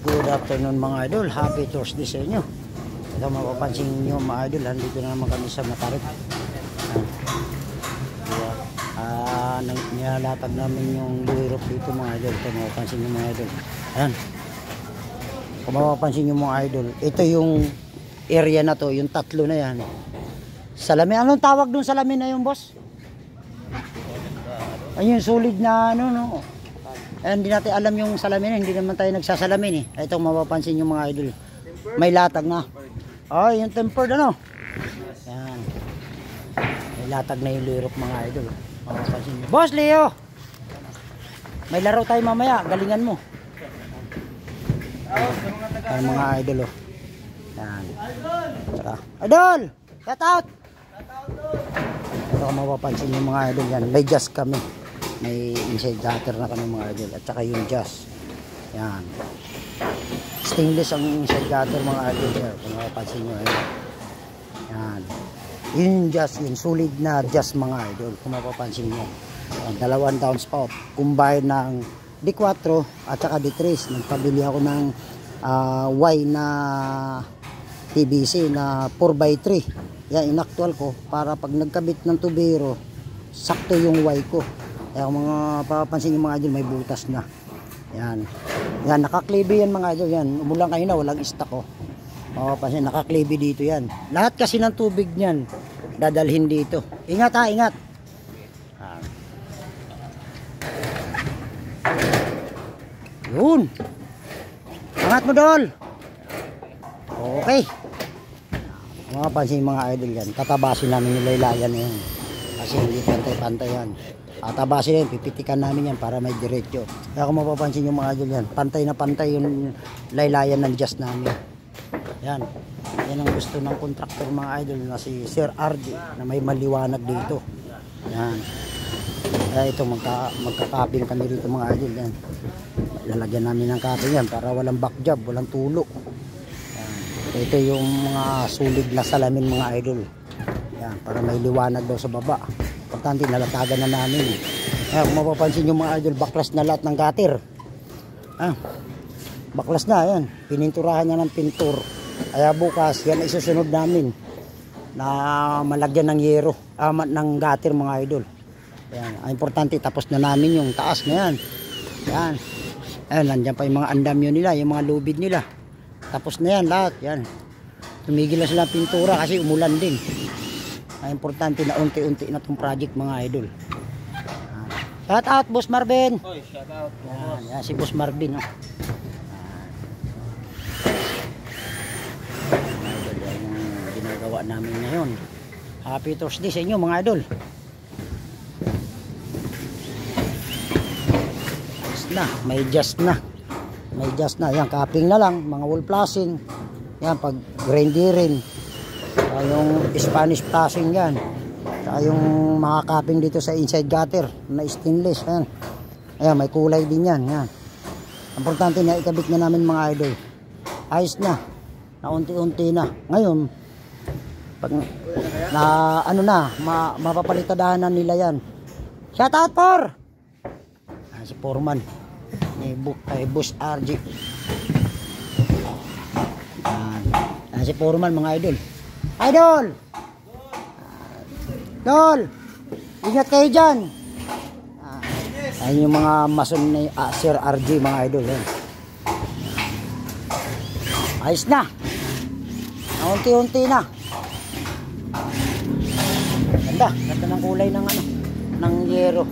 Good afternoon mga idol, happy Thursday sa inyo. Ito mapapansin nyo mga idol, nandito na naman kami sa Matarik. Nilalatag namin yung luwirok dito mga idol. Ito mapapansin nyo mga idol. Ayan. Kung mapapansin nyo mga idol, ito yung area na to, yung tatlo na yan. Salamin, anong tawag dun salamin na yung boss? Ayun, solid na ano no. Ayan, hindi natin alam yung salamin, hindi naman tayo nagsasalamin eh. Ito mapapansin yung mga idol. May latag na. Ay, yung tempered ano. Ayan. May latag na yung lirok mga idol. Mapapansin nyo. Boss Leo! May laro tayo mamaya, galingan mo. Ayan mga idol oh. Ayan. Saka, idol! Shout out! Ito mapapansin yung mga idol yan. May jazz kami. May inside gutter na kami mga idol. At saka yung jazz. Yan. Stainless ang inside gutter mga idol. Kung mapapansin nyo. Yan. Yung jazz. Yung solid na jazz mga idol. Kung mapapansin nyo. Dalawang downspout. Combine ng D4 at saka D3. Nagpabili ako ng Y na PVC na 4x3. Yan. Inactual ko. Para pag nagkabit ng tubero, sakto yung Y ko. Kaya kung mga papapansin yung mga idol, may butas na. Yan. Yan, nakaklibi yan mga idol. Yan, umulang kayo na, walang stock oh. Papapansin, nakaklibi dito yan. Lahat kasi ng tubig niyan, dadalhin dito. Ingat ha, ingat. Yun. Angat mo dol. Okay. Papapansin yung mga idol yan. Tatabasin namin yung laylayan yan. Kasi hindi pantay-pantay yan. Tabasin yan, pipitikan namin yan para may diretso. Kaya kung mapapansin yung mga idol yan, pantay na pantay yung laylayan ng jazz namin. Yan. Yan ang gusto ng contractor mga idol na si Sir RD na may maliwanag dito. Yan. Kaya ito magkakaping kami dito mga idol yan. Lalagyan namin ng kaping yan para walang back job, walang tulo. Yan. Ito yung mga sulig na salamin mga idol. Yan, para may liwanag daw sa baba. Importante, nalatagan na namin. Kung mapapansin yung mga idol, baklas na lahat ng gutter. Baklas na, yan. Pininturahan niya ng pintur. Kaya bukas, yan isusunod namin na malagyan ng yero, ng gutter mga idol. Yan. Importante, tapos na namin yung taas na yan. Yan. Ayan, nandiyan pa yung mga andamyo nila, yung mga lubid nila. Tapos na yan lahat. Yan. Tumigil na sila pintura kasi umulan din. Importante na unti-unti na itong project mga idol. Shout out Boss Marvin. Oy, shout out. Yan si Boss Marvin. Oh. Idol, yan yung ginagawa namin ngayon. Happy Thursday sa inyo mga idol. May just na. May just na. Yan, capping na lang. Mga wall flashing. Yan, pag grinderin. Yung Spanish flashing yan. Yung mga capping dito sa inside gutter na stainless. Ayan. Ayan, may kulay din yan. Ayan. Importante na ikabit na namin mga idol. Ayos na. Na unti-unti na. Ngayon, pag na ano na, mapapalitadahan na nila yan. Shout out for! Ayan, si Foreman. Ni Boss RG. Ayan si Foreman mga idol. Idol! Dol! Ingat kayo dyan! Ayun yung mga mason ni Sir RG mga idol. Ayos na! Unti-unti na. Ganda. Ganda ng kulay ng ano, ng yero.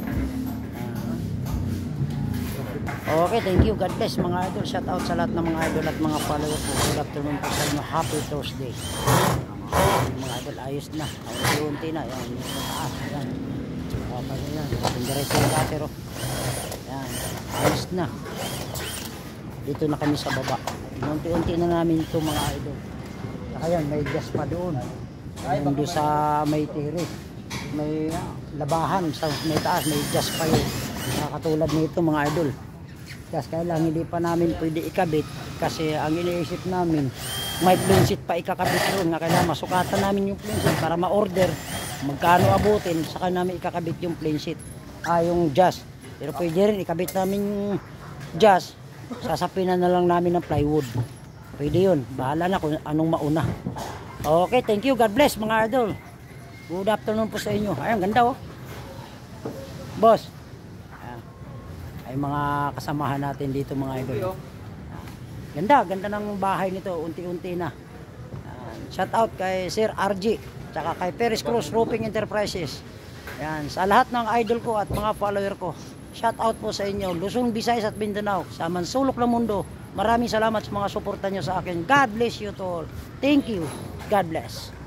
Okay, thank you. God bless mga idol. Shout out sa lahat ng mga idol at mga followers po. Good afternoon po sa inyo. Happy Thursday. Mga idol, ayos na. Unti-unti na. Yan, yung mataas. Yan. Yan. Diretso yung gutter. Yan. Ayos na. Dito na kami sa baba. Unti-unti na namin ito mga idol. Saka yan, may gas pa doon. Doon sa may terrace. May labahan. Sa may taas, may gas pa yun. Katulad nito mga idol. Gas, kaya lang hindi pa namin pwede ikabit. Kasi ang iniisip namin, may plain sheet pa ikakabit ron nga kailangan masukatan namin yung plain sheet para ma-order magkano abutin saka namin ikakabit yung plain sheet yung jazz pero pwede rin ikabit namin yung jazz sasapinan na lang namin ng plywood. Pwede yun. Bahala na kung anong mauna. Okay, thank you. God bless mga idol. Good afternoon po sa inyo. Ayun, ganda oh. Boss. Ayan. Ay mga kasamahan natin dito mga idol. Ganda, ganda ng bahay nito. Unti-unti na. Shout out kay Sir RG. Tsaka kay Perez Cruz Roofing Enterprises. Ayan, sa lahat ng idol ko at mga follower ko. Shout out po sa inyo. Luzon, Visayas at Mindanao. Sa mansulok ng mundo. Maraming salamat sa mga suporta nyo sa akin. God bless you to all. Thank you. God bless.